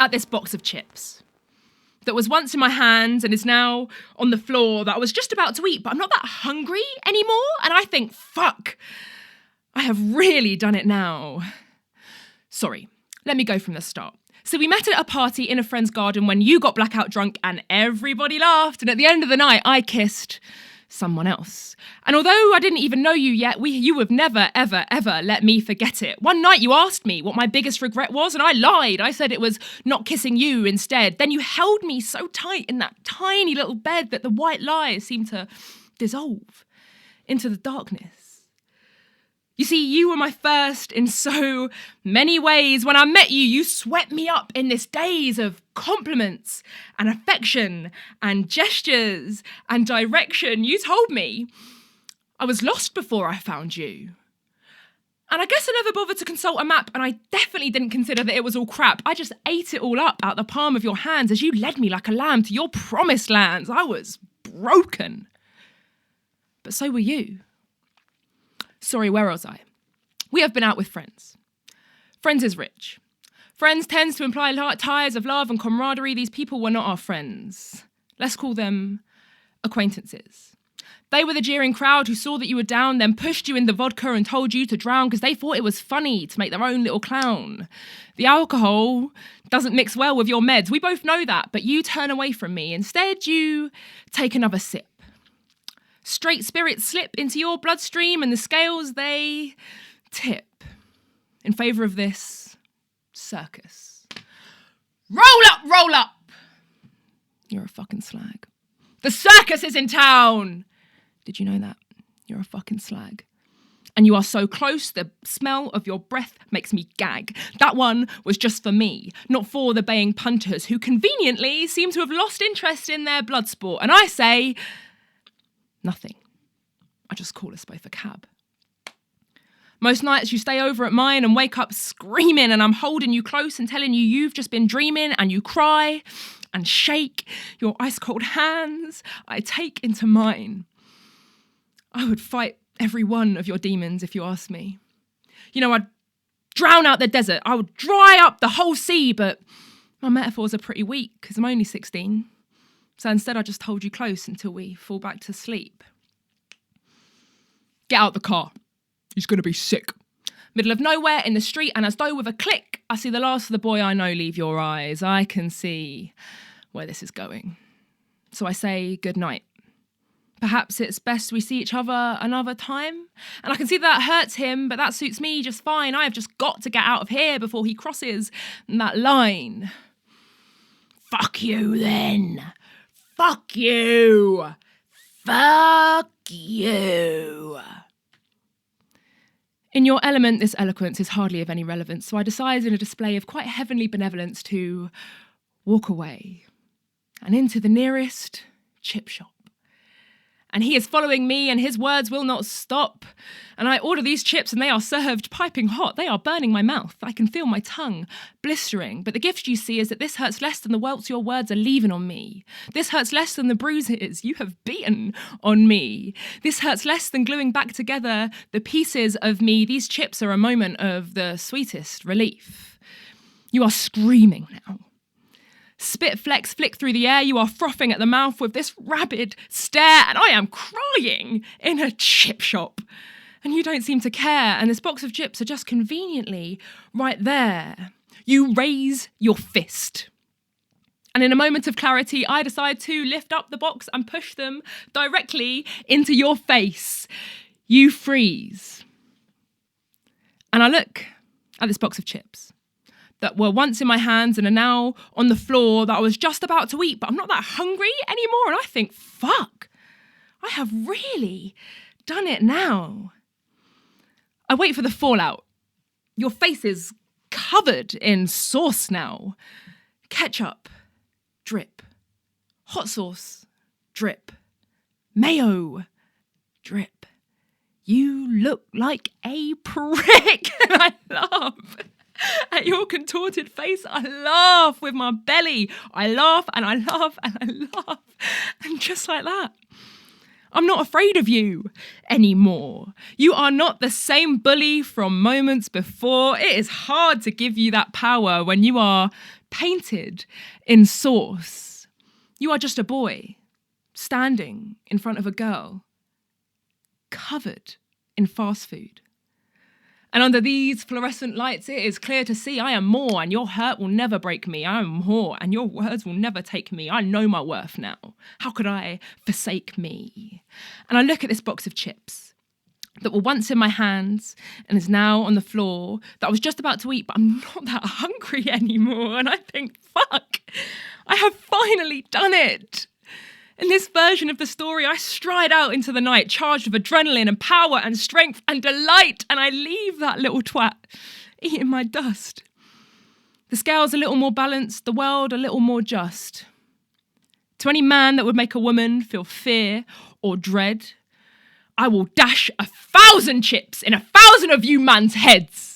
at this box of chips that was once in my hands and is now on the floor that I was just about to eat, but I'm not that hungry anymore. And I think, fuck, I have really done it now. Sorry, let me go from the start. So we met at a party in a friend's garden when you got blackout drunk and everybody laughed. And at the end of the night, I kissed someone else. And although I didn't even know you yet, you have never, ever, ever let me forget it. One night you asked me what my biggest regret was, and I lied. I said it was not kissing you instead. Then you held me so tight in that tiny little bed that the white lies seemed to dissolve into the darkness. You see, you were my first in so many ways. When I met you, you swept me up in this daze of compliments and affection and gestures and direction. You told me I was lost before I found you. And I guess I never bothered to consult a map, and I definitely didn't consider that it was all crap. I just ate it all up out the palm of your hands as you led me like a lamb to your promised lands. I was broken. But so were you. Sorry, where was I? We have been out with friends. Friends is rich. Friends tends to imply ties of love and camaraderie. These people were not our friends. Let's call them acquaintances. They were the jeering crowd who saw that you were down, then pushed you in the vodka and told you to drown because they thought it was funny to make their own little clown. The alcohol doesn't mix well with your meds. We both know that, but you turn away from me. Instead, you take another sip. Straight spirits slip into your bloodstream and the scales, they tip in favour of this circus. Roll up, roll up! You're a fucking slag. The circus is in town! Did you know that? You're a fucking slag. And you are so close, the smell of your breath makes me gag. That one was just for me, not for the baying punters who conveniently seem to have lost interest in their blood sport. And I say, nothing. I just call us both a cab. Most nights you stay over at mine and wake up screaming, and I'm holding you close and telling you you've just been dreaming, and you cry and shake your ice cold hands I take into mine. I would fight every one of your demons if you asked me. You know, I'd drown out the desert. I would dry up the whole sea, but my metaphors are pretty weak because I'm only 16. So instead I just hold you close until we fall back to sleep. Get out the car. He's going to be sick. Middle of nowhere in the street, and as though with a click, I see the last of the boy I know leave your eyes. I can see where this is going. So I say good night. Perhaps it's best we see each other another time. And I can see that hurts him, but that suits me just fine. I have just got to get out of here before he crosses that line. Fuck you then. Fuck you. Fuck you. In your element, this eloquence is hardly of any relevance, so I decide in a display of quite heavenly benevolence to walk away and into the nearest chip shop. And he is following me, and his words will not stop. And I order these chips, and they are served piping hot. They are burning my mouth. I can feel my tongue blistering. But the gift, you see, is that this hurts less than the welts your words are leaving on me. This hurts less than the bruises you have beaten on me. This hurts less than gluing back together the pieces of me. These chips are a moment of the sweetest relief. You are screaming now. Spit flecks flick through the air. You are frothing at the mouth with this rabid stare, and I am crying in a chip shop. And you don't seem to care, and this box of chips are just conveniently right there. You raise your fist. And in a moment of clarity, I decide to lift up the box and push them directly into your face. You freeze. And I look at this box of chips that were once in my hands and are now on the floor that I was just about to eat, but I'm not that hungry anymore. And I think, fuck, I have really done it now. I wait for the fallout. Your face is covered in sauce now. Ketchup, drip. Hot sauce, drip. Mayo, drip. You look like a prick. And I laugh at your contorted face. I laugh with my belly. I laugh and I laugh and I laugh. And just like that, I'm not afraid of you anymore. You are not the same bully from moments before. It is hard to give you that power when you are painted in sauce. You are just a boy standing in front of a girl covered in fast food. And under these fluorescent lights, it is clear to see I am more, and your hurt will never break me. I am more, and your words will never take me. I know my worth now. How could I forsake me? And I look at this box of chips that were once in my hands and is now on the floor, that I was just about to eat, but I'm not that hungry anymore. And I think, fuck, I have finally done it. In this version of the story, I stride out into the night, charged with adrenaline and power and strength and delight, and I leave that little twat eating my dust. The scales a little more balanced, the world a little more just. To any man that would make a woman feel fear or dread, I will dash 1,000 chips in 1,000 of you man's heads.